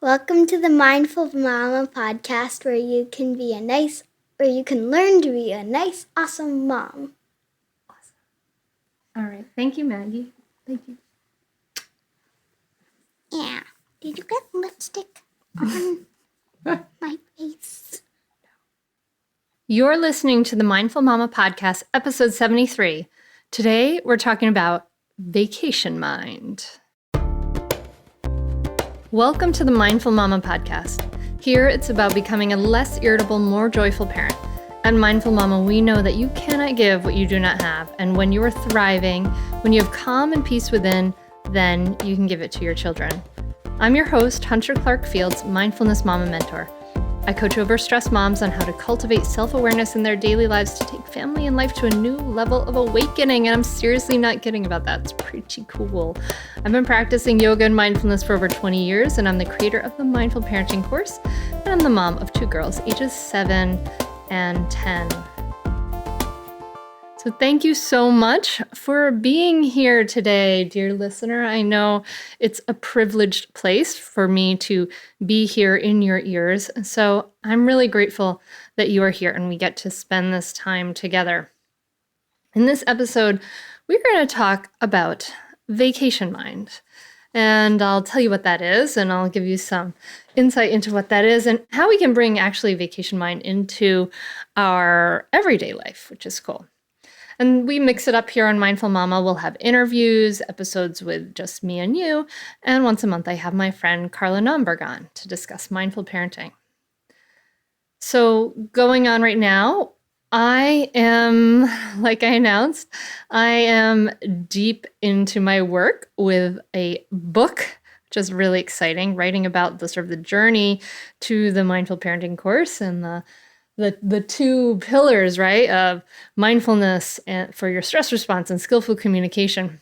Welcome to the Mindful Mama podcast, where you can learn to be a nice, awesome mom. Awesome. All right. Thank you, Maggie. Thank you. Yeah. Did you get lipstick on my face? You're listening to the Mindful Mama podcast, episode 73. Today, we're talking about vacation mind. Welcome to the Mindful Mama podcast. Here, it's about becoming a less irritable, more joyful parent. At Mindful Mama, we know that you cannot give what you do not have. And when you are thriving, when you have calm and peace within, then you can give it to your children. I'm your host, Hunter Clarke-FIELDS, Mindfulness Mama Mentor. I coach overstressed moms on how to cultivate self-awareness in their daily lives to take family and life to a new level of awakening. And I'm seriously not kidding about that. It's pretty cool. I've been practicing yoga and mindfulness for over 20 years, and I'm the creator of the Mindful Parenting course. And I'm the mom of 2 girls, ages 7 and 10. So thank you so much for being here today, dear listener. I know it's a privileged place for me to be here in your ears. So I'm really grateful that you are here and we get to spend this time together. In this episode, we're going to talk about vacation mind. And I'll tell you what that is, and I'll give you some insight into what that is and how we can bring actually vacation mind into our everyday life, which is cool. And we mix it up here on Mindful Mama. We'll have interviews, episodes with just me and you. And once a month, I have my friend Carla Nomberg on to discuss mindful parenting. So going on right now, I am, like I announced, I am deep into my work with a book, which is really exciting, writing about the sort of the journey to the mindful parenting course and the 2 pillars, right, of mindfulness and for your stress response and skillful communication,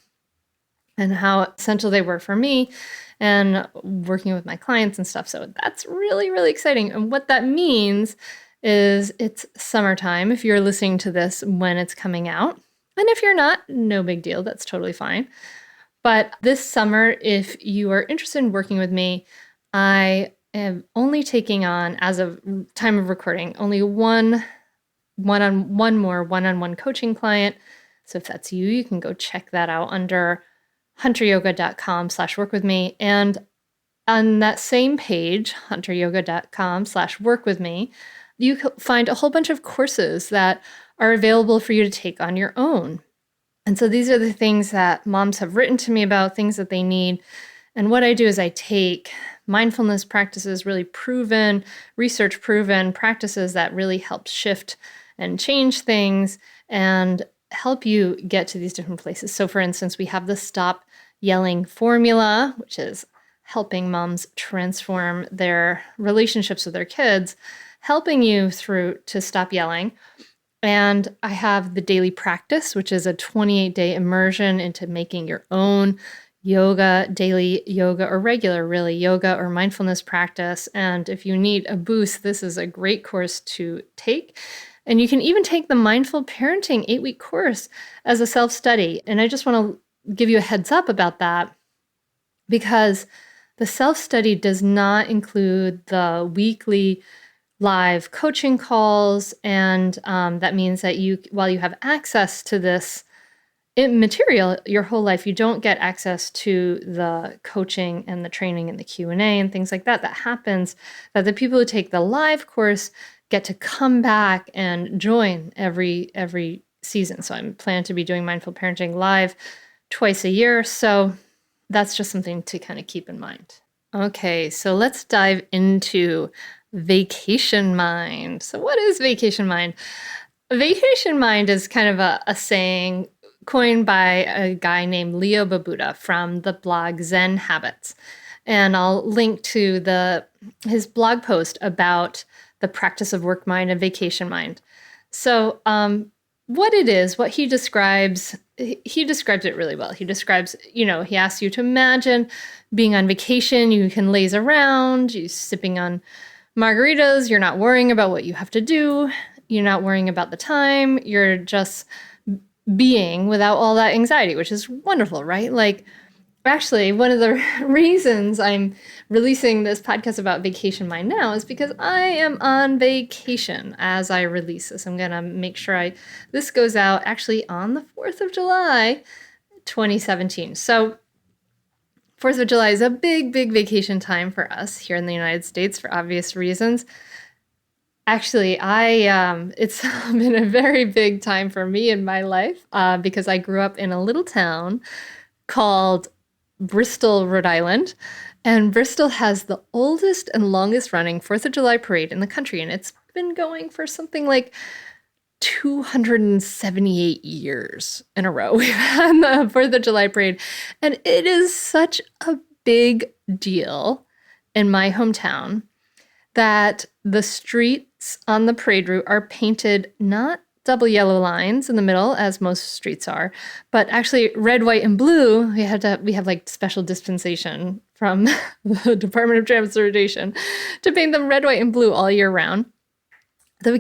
and how essential they were for me and working with my clients and stuff. So that's really, really exciting. And what that means is it's summertime if you're listening to this when it's coming out. And if you're not, no big deal. That's totally fine. But this summer, if you are interested in working with me, I am only taking on, as of time of recording, only one more one-on-one coaching client. So if that's you, you can go check that out under hunteryoga.com/workwithme. And on that same page, hunteryoga.com/workwithme, you can find a whole bunch of courses that are available for you to take on your own. And so these are the things that moms have written to me about, things that they need. And what I do is I take mindfulness practices, really proven, research-proven practices that really help shift and change things and help you get to these different places. So for instance, we have the Stop Yelling formula, which is helping moms transform their relationships with their kids, helping you through to stop yelling. And I have the Daily Practice, which is a 28-day immersion into making your own yoga, daily yoga, or regular, really, yoga or mindfulness practice. And if you need a boost, this is a great course to take. And you can even take the Mindful Parenting 8-week course as a self-study. And I just want to give you a heads up about that, because the self-study does not include the weekly live coaching calls. And that means that while you have access to this material your whole life, you don't get access to the coaching and the training and the Q&A and things like that happens, that the people who take the live course get to come back and join every season. So I'm planning to be doing Mindful Parenting live twice a year. So that's just something to kind of keep in mind. Okay, so let's dive into vacation mind. So what is vacation mind? Vacation mind is kind of a saying coined by a guy named Leo Babuta from the blog Zen Habits. And I'll link to his blog post about the practice of work mind and vacation mind. So what it is, what he describes it really well. He describes, he asks you to imagine being on vacation. You can laze around, you're sipping on margaritas. You're not worrying about what you have to do. You're not worrying about the time. You're just being without all that anxiety, which is wonderful, right? Like, Actually, one of the reasons I'm releasing this podcast about Vacation Mind now is because I am on vacation as I release this. I'm going to make sure this goes out actually on the 4th of July, 2017. So 4th of July is a big, big vacation time for us here in the United States for obvious reasons. Actually, it's been a very big time for me in my life because I grew up in a little town called Bristol, Rhode Island. And Bristol has the oldest and longest running 4th of July parade in the country. And it's been going for something like 278 years in a row. We've had the 4th of July parade. And it is such a big deal in my hometown that the streets on the parade route are painted not double yellow lines in the middle, as most streets are, but actually red, white, and blue. We have like special dispensation from the Department of Transportation to paint them red, white, and blue all year round. The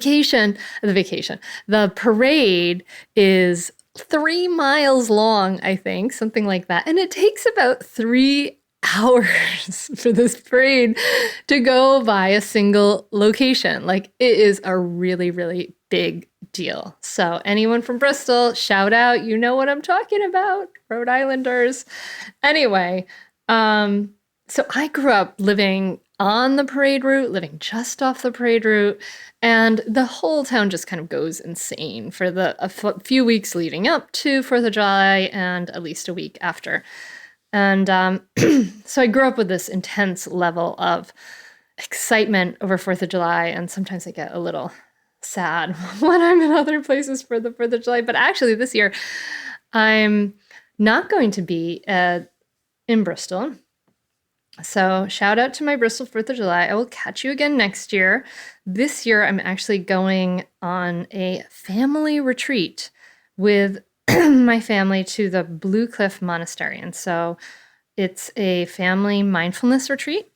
parade is 3 miles long, I think, something like that. And it takes about 3 hours for this parade to go by a single location. Like, it is a really, really big deal. So anyone from Bristol, shout out, you know what I'm talking about, Rhode Islanders. Anyway, so I grew up living on the parade route, living just off the parade route, and the whole town just kind of goes insane for a few weeks leading up to 4th of July and at least a week after. And so I grew up with this intense level of excitement over 4th of July, and sometimes I get a little sad when I'm in other places for the 4th of July. But actually this year, I'm not going to be in Bristol. So shout out to my Bristol 4th of July. I will catch you again next year. This year, I'm actually going on a family retreat with my family to the Blue Cliff Monastery. And so it's a family mindfulness retreat.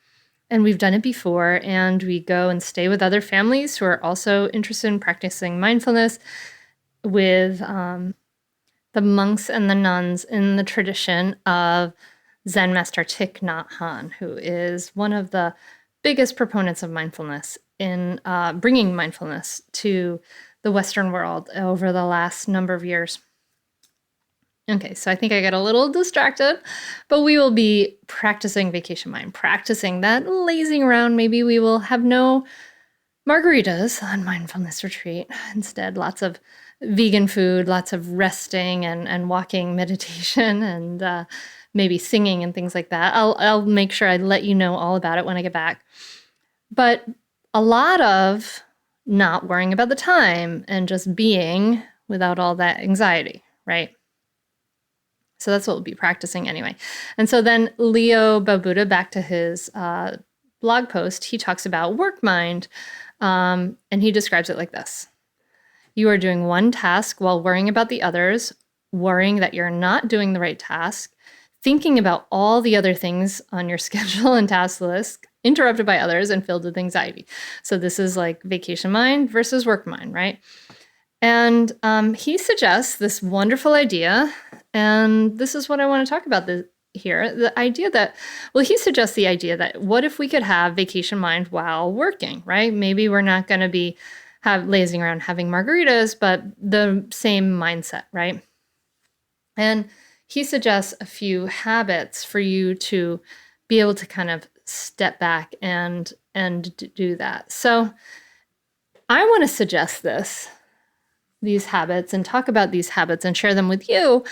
And we've done it before, and we go and stay with other families who are also interested in practicing mindfulness with the monks and the nuns in the tradition of Zen Master Thich Nhat Hanh, who is one of the biggest proponents of mindfulness in bringing mindfulness to the Western world over the last number of years. Okay, so I think I got a little distracted, but we will be practicing Vacation Mind, practicing that lazing around. Maybe we will have no margaritas on mindfulness retreat. Instead, lots of vegan food, lots of resting and walking meditation, and maybe singing and things like that. I'll make sure I let you know all about it when I get back. But a lot of not worrying about the time and just being without all that anxiety, right? So that's what we'll be practicing anyway. And so then Leo Babuta, back to his blog post, he talks about work mind, and he describes it like this. You are doing one task while worrying about the others, worrying that you're not doing the right task, thinking about all the other things on your schedule and task list, interrupted by others and filled with anxiety. So this is like vacation mind versus work mind, right? And he suggests this wonderful idea, and this is what I want to talk about here. The idea that, he suggests the idea that what if we could have vacation mind while working, right? Maybe we're not going to be lazing around having margaritas, but the same mindset, right? And he suggests a few habits for you to be able to kind of step back and do that. So I want to suggest these habits and talk about these habits and share them with you,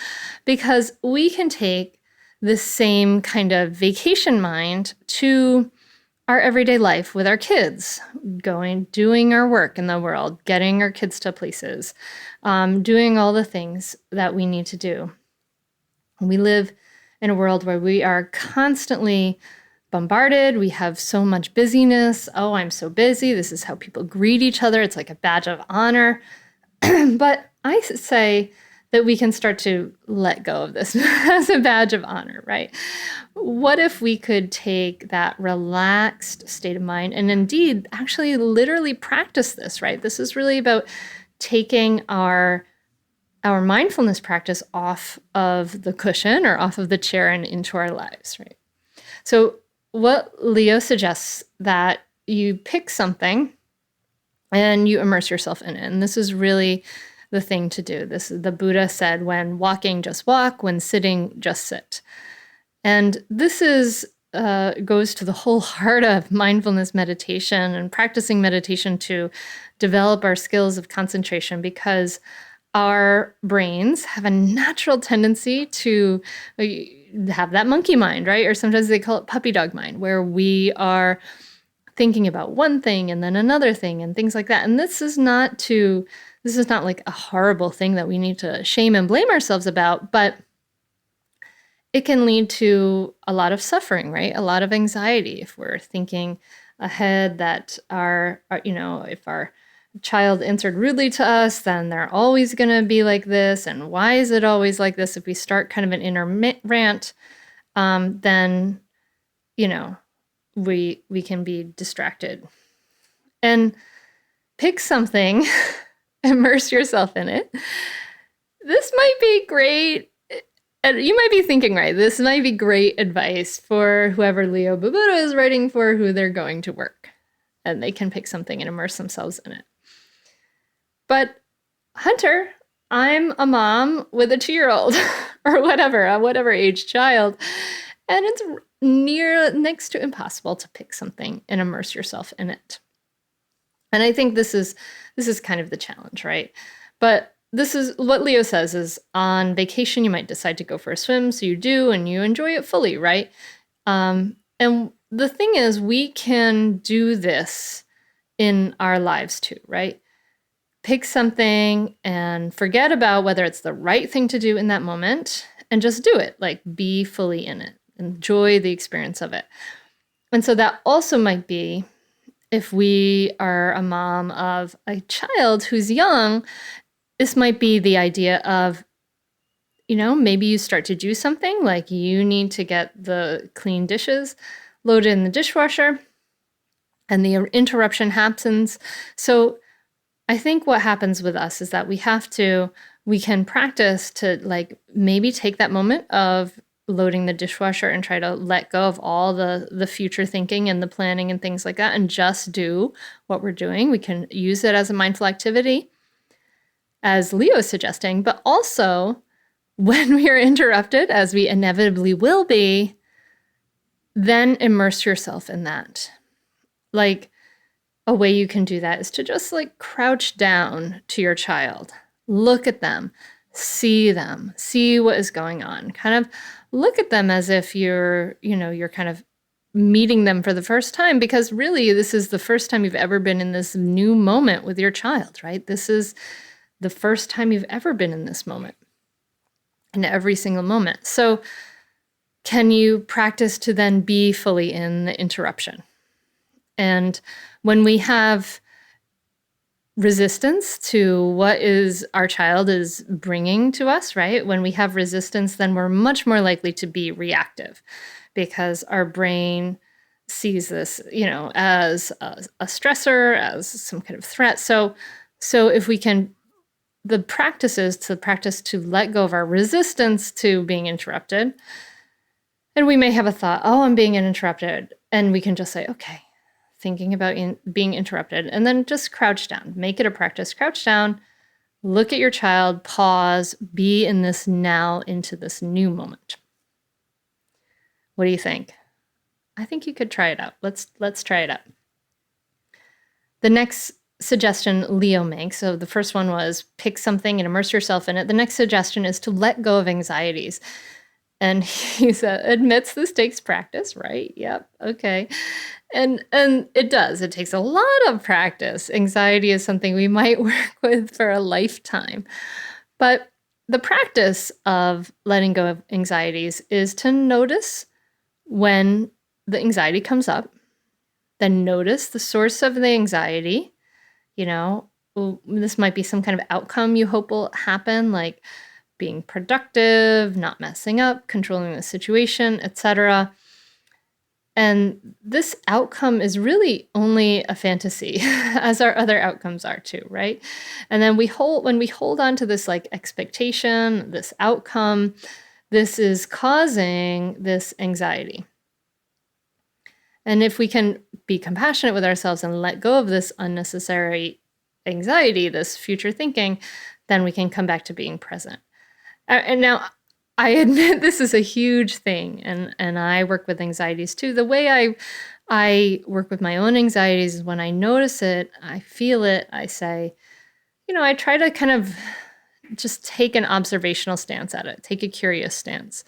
because we can take this same kind of vacation mind to our everyday life with our kids, doing our work in the world, getting our kids to places, doing all the things that we need to do. We live in a world where we are constantly bombarded. We have so much busyness. Oh, I'm so busy. This is how people greet each other. It's like a badge of honor. But I say that we can start to let go of this as a badge of honor, right? What if we could take that relaxed state of mind and indeed actually literally practice this, right? This is really about taking our our mindfulness practice off of the cushion or off of the chair and into our lives, right? So what Leo suggests that you pick something and you immerse yourself in it. And this is really the thing to do. The Buddha said, when walking, just walk. When sitting, just sit. And this goes to the whole heart of mindfulness meditation and practicing meditation to develop our skills of concentration, because our brains have a natural tendency to have that monkey mind, right? Or sometimes they call it puppy dog mind, where we are thinking about one thing and then another thing and things like that. And this is not like a horrible thing that we need to shame and blame ourselves about, but it can lead to a lot of suffering, right? A lot of anxiety if we're thinking ahead that if our child answered rudely to us, then they're always going to be like this. And why is it always like this? If we start kind of an inner rant, then, we can be distracted. And pick something, immerse yourself in it. This might be great. And you might be thinking, right, this might be great advice for whoever Leo Babuta is writing for, who they're going to work. And they can pick something and immerse themselves in it. But Hunter, I'm a mom with a 2-year-old or a whatever age child. And it's next to impossible to pick something and immerse yourself in it. And I think this is kind of the challenge, right? But this is what Leo says is, on vacation, you might decide to go for a swim. So you do, and you enjoy it fully, right? And the thing is, we can do this in our lives too, right? Pick something and forget about whether it's the right thing to do in that moment and just do it. Like, be fully in it. Enjoy the experience of it. And so that also might be, if we are a mom of a child who's young, this might be the idea of, maybe you start to do something like you need to get the clean dishes loaded in the dishwasher and the interruption happens. So I think what happens with us is that we can practice to maybe take that moment of loading the dishwasher and try to let go of all the future thinking and the planning and things like that and just do what we're doing. We can use it as a mindful activity, as Leo is suggesting, but also when we are interrupted, as we inevitably will be, then immerse yourself in that. Like, a way you can do that is to just crouch down to your child, look at them, see what is going on, kind of look at them as if you're kind of meeting them for the first time, because really this is the first time you've ever been in this new moment with your child, right? This is the first time you've ever been in this moment, in every single moment. So can you practice to then be fully in the interruption? And when we have resistance to what is our child is bringing to us, right? When we have resistance, then we're much more likely to be reactive, because our brain sees this, as a stressor, as some kind of threat. So if we can, the practice is to practice to let go of our resistance to being interrupted. And we may have a thought, oh, I'm being interrupted. And we can just say, okay, thinking about being interrupted, and then just crouch down. Make it a practice. Crouch down, look at your child, pause, be in this now, into this new moment. What do you think? I think you could try it out. Let's try it out. The next suggestion Leo makes, so the first one was pick something and immerse yourself in it. The next suggestion is to let go of anxieties. And he admits this takes practice, right? Yep. Okay. And it does. It takes a lot of practice. Anxiety is something we might work with for a lifetime. But the practice of letting go of anxieties is to notice when the anxiety comes up, then notice the source of the anxiety. This might be some kind of outcome you hope will happen, like being productive, not messing up, controlling the situation, etc. And this outcome is really only a fantasy, as our other outcomes are too, right? And then when we hold on to this like expectation, this outcome, this is causing this anxiety. And if we can be compassionate with ourselves and let go of this unnecessary anxiety, this future thinking, then we can come back to being present. And now, I admit this is a huge thing, and I work with anxieties too. The way I work with my own anxieties is when I notice it, I feel it, I say, I try to kind of just take an observational stance at it, take a curious stance.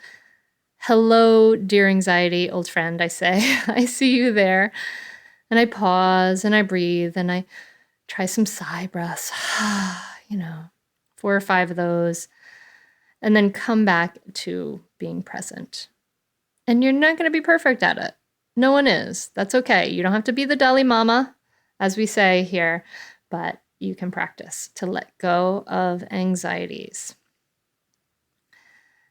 Hello, dear anxiety, old friend, I say. I see you there. And I pause and I breathe and I try some sigh breaths, 4 or 5 of those. And then come back to being present. And you're not going to be perfect at it. No one is. That's okay. You don't have to be the Dalai Mama, as we say here, but you can practice to let go of anxieties.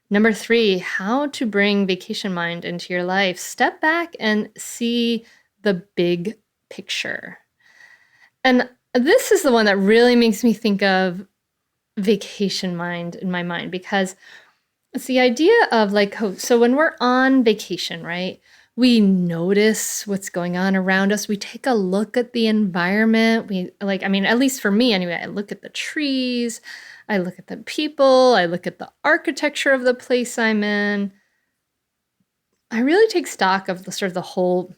Number 3, how to bring vacation mind into your life. Step back and see the big picture. And this is the one that really makes me think of vacation mind in my mind, because it's the idea of so when we're on vacation, right, we notice what's going on around us. We take a look at the environment. At least for me anyway, I look at the trees, I look at the people, I look at the architecture of the place I'm in. I really take stock of the whole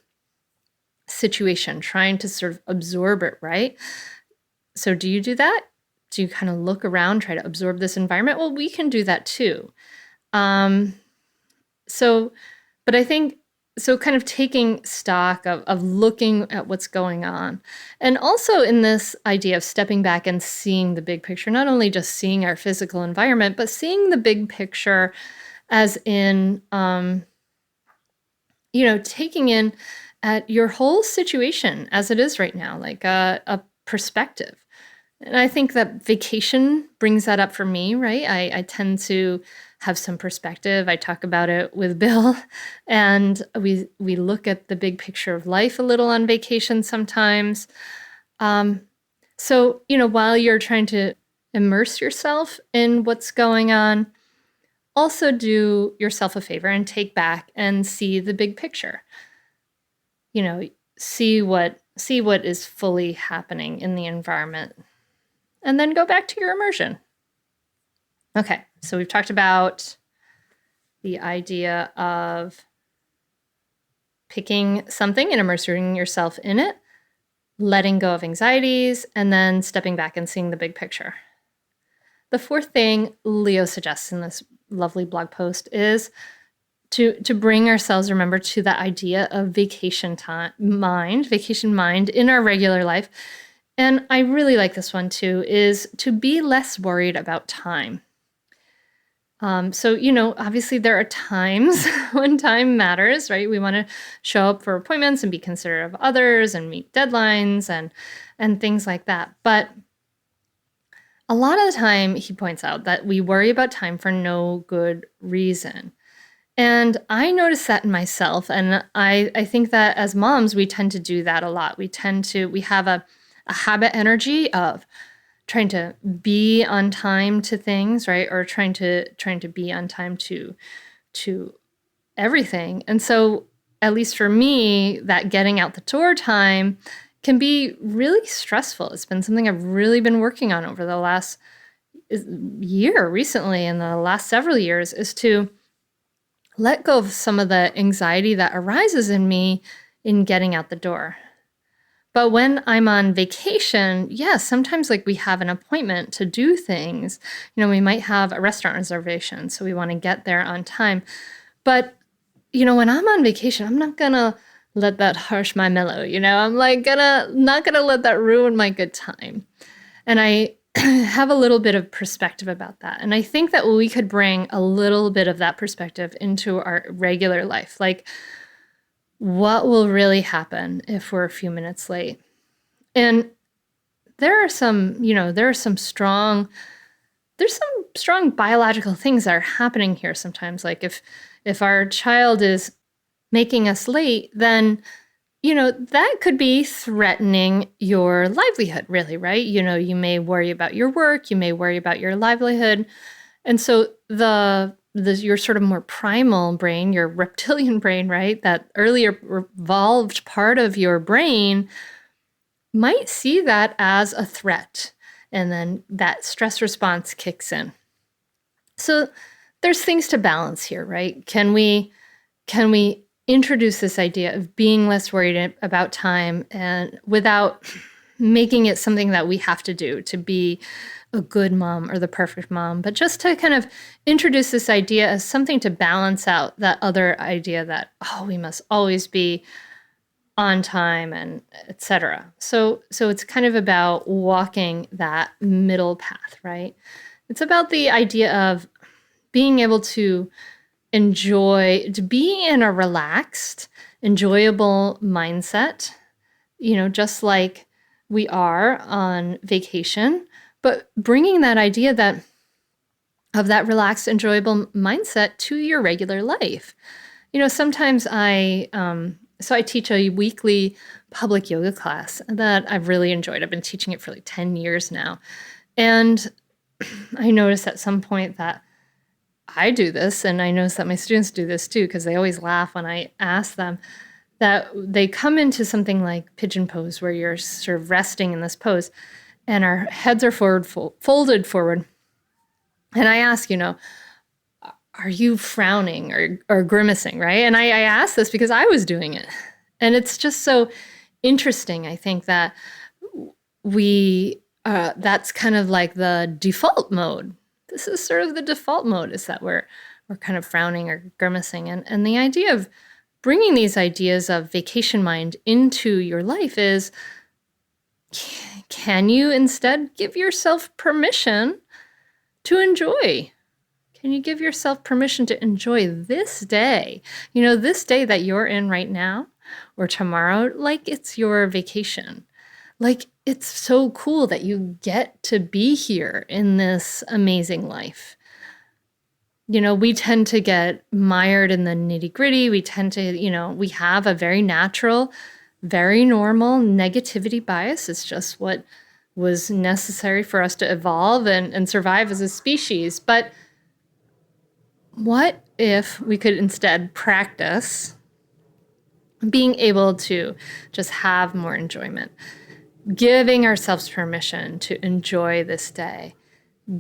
situation, trying to sort of absorb it, right? So do you do that? Do you kind of look around, try to absorb this environment? Well, we can do that too. But I think, so kind of taking stock of looking at what's going on. And also in this idea of stepping back and seeing the big picture, not only just seeing our physical environment, but seeing the big picture as in, taking in at your whole situation as it is right now, like a perspective. And I think that vacation brings that up for me, right? I tend to have some perspective. I talk about it with Bill, and we look at the big picture of life a little on vacation sometimes. So, while you're trying to immerse yourself in what's going on, also do yourself a favor and take back and see the big picture. See what is fully happening in the environment. And then go back to your immersion. Okay, so we've talked about the idea of picking something and immersing yourself in it, letting go of anxieties, and then stepping back and seeing the big picture. The 4th thing Leo suggests in this lovely blog post is to bring ourselves, remember, to the idea of vacation mind in our regular life. And I really like this one too, is to be less worried about time. Obviously there are times when time matters, right? We want to show up for appointments and be considerate of others and meet deadlines and things like that. But a lot of the time, he points out that we worry about time for no good reason. And I notice that in myself. And I think that as moms, we tend to do that a lot. We have a habit energy of trying to be on time to things, right? Or trying to be on time to everything. And so, at least for me, that getting out the door time can be really stressful. It's been something I've really been working on over the last year, recently, in the last several years, is to let go of some of the anxiety that arises in me in getting out the door. But when I'm on vacation, yes, sometimes we have an appointment to do things. We might have a restaurant reservation, so we want to get there on time. But, when I'm on vacation, I'm not going to let that harsh my mellow. I'm not going to let that ruin my good time. And I have a little bit of perspective about that. And I think that we could bring a little bit of that perspective into our regular life. What will really happen if we're a few minutes late? And there's some strong biological things that are happening here sometimes. If our child is making us late, then, that could be threatening your livelihood, really, right? You may worry about your work, you may worry about your livelihood. And so your sort of more primal brain, your reptilian brain, right? That earlier evolved part of your brain might see that as a threat. And then that stress response kicks in. So there's things to balance here, right? Can we introduce this idea of being less worried about time and without making it something that we have to do to be a good mom or the perfect mom, but just to kind of introduce this idea as something to balance out that other idea that, we must always be on time and etc. So it's kind of about walking that middle path, right? It's about the idea of being able to be in a relaxed, enjoyable mindset, just like we are on vacation, but bringing that idea of that relaxed, enjoyable mindset to your regular life. Sometimes I teach a weekly public yoga class that I've really enjoyed. I've been teaching it for like 10 years now. And I noticed at some point that I do this, and I notice that my students do this too, because they always laugh when I ask them that they come into something like pigeon pose, where you're sort of resting in this pose, and our heads are folded forward. And I ask, are you frowning or grimacing, right? And I ask this because I was doing it. And it's just so interesting, I think, that that's kind of like the default mode. This is sort of the default mode, is that we're kind of frowning or grimacing. And the idea of bringing these ideas of vacation mind into your life is, can you instead give yourself permission to enjoy? Can you give yourself permission to enjoy this day? This day that you're in right now or tomorrow, like it's your vacation. Like, it's so cool that you get to be here in this amazing life. We tend to get mired in the nitty-gritty. We tend to, we have a very natural, very normal negativity bias. It's just what was necessary for us to evolve and survive as a species. But what if we could instead practice being able to just have more enjoyment? Giving ourselves permission to enjoy this day,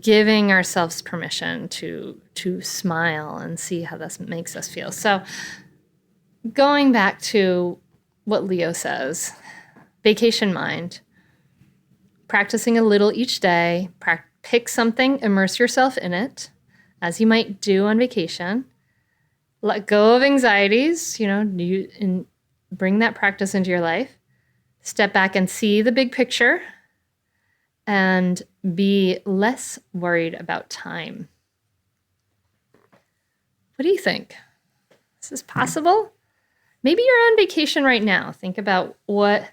giving ourselves permission to smile and see how this makes us feel. So going back to what Leo says, vacation mind, practicing a little each day, pick something, immerse yourself in it, as you might do on vacation. Let go of anxieties, and bring that practice into your life. Step back and see the big picture and be less worried about time. What do you think? Is this possible? Maybe you're on vacation right now. Think about what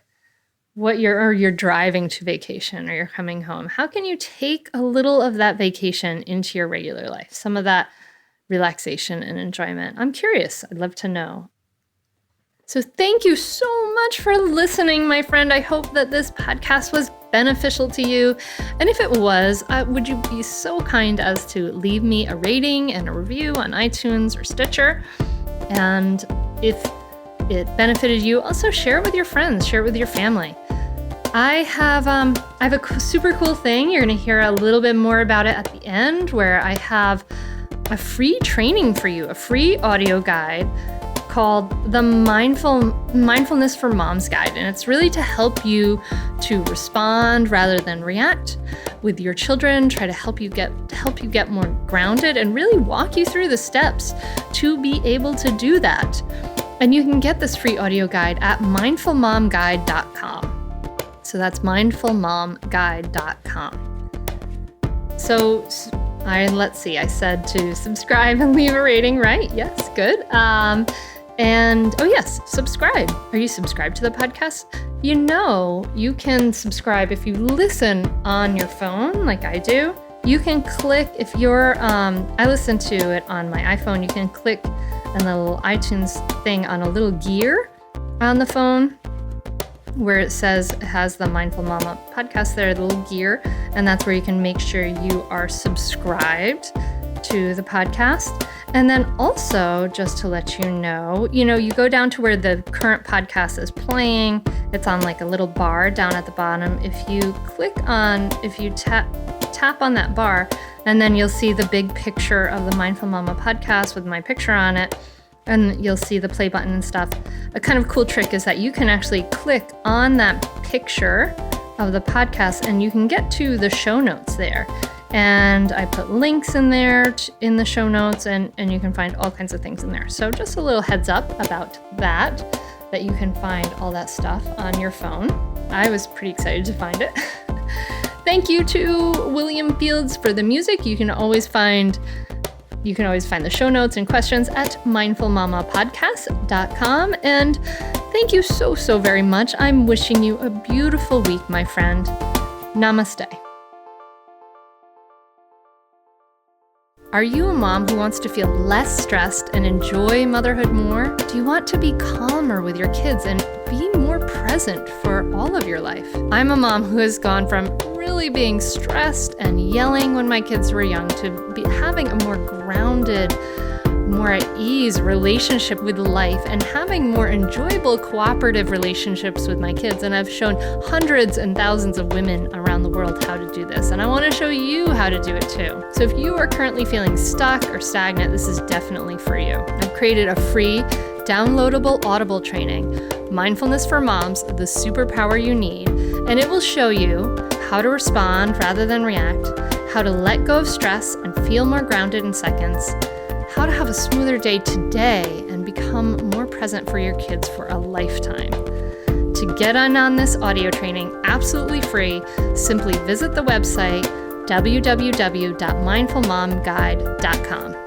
you're driving to vacation, or you're coming home. How can you take a little of that vacation into your regular life? Some of that relaxation and enjoyment. I'm curious. I'd love to know. So thank you so much for listening, my friend. I hope that this podcast was beneficial to you. And if it was, would you be so kind as to leave me a rating and a review on iTunes or Stitcher? And if it benefited you, also share it with your friends, share it with your family. I have a super cool thing. You're going to hear a little bit more about it at the end, where I have a free training for you, a free audio guide called the Mindfulness for Moms Guide. And it's really to help you to respond rather than react with your children, try to help you get more grounded, and really walk you through the steps to be able to do that. And you can get this free audio guide at mindfulmomguide.com. So that's mindfulmomguide.com. So let's see, I said to subscribe and leave a rating, right? Yes, good. Yes, subscribe. Are you subscribed to the podcast? You can subscribe if you listen on your phone like I do. You can click, if you're, I listen to it on my iPhone, you can click and the little iTunes thing on a little gear on the phone where it says it has the Mindful Mama podcast there, the little gear, and that's where you can make sure you are subscribed to the podcast. And then also, just to let you know, you go down to where the current podcast is playing. It's on like a little bar down at the bottom. If you tap on that bar, and then you'll see the big picture of the Mindful Mama podcast with my picture on it, and you'll see the play button and stuff. A kind of cool trick is that you can actually click on that picture of the podcast and you can get to the show notes there. And I put links in there in the show notes, and you can find all kinds of things in there. So just a little heads up about that you can find all that stuff on your phone. I was pretty excited to find it. Thank you to William Fields for the music. You can always find the show notes and questions at mindfulmamapodcast.com. And thank you so very much. I'm wishing you a beautiful week, my friend. Namaste. Are you a mom who wants to feel less stressed and enjoy motherhood more? Do you want to be calmer with your kids and be more present for all of your life? I'm a mom who has gone from really being stressed and yelling when my kids were young to having a more grounded, more at ease relationship with life and having more enjoyable cooperative relationships with my kids. And I've shown hundreds and thousands of women around the world how to do this. And I want to show you how to do it too. So if you are currently feeling stuck or stagnant, this is definitely for you. I've created a free downloadable Audible training, Mindfulness for Moms, the superpower you need. And it will show you how to respond rather than react, how to let go of stress and feel more grounded in seconds, how to have a smoother day today and become more present for your kids for a lifetime. To get on this audio training absolutely free, simply visit the website www.mindfulmomguide.com.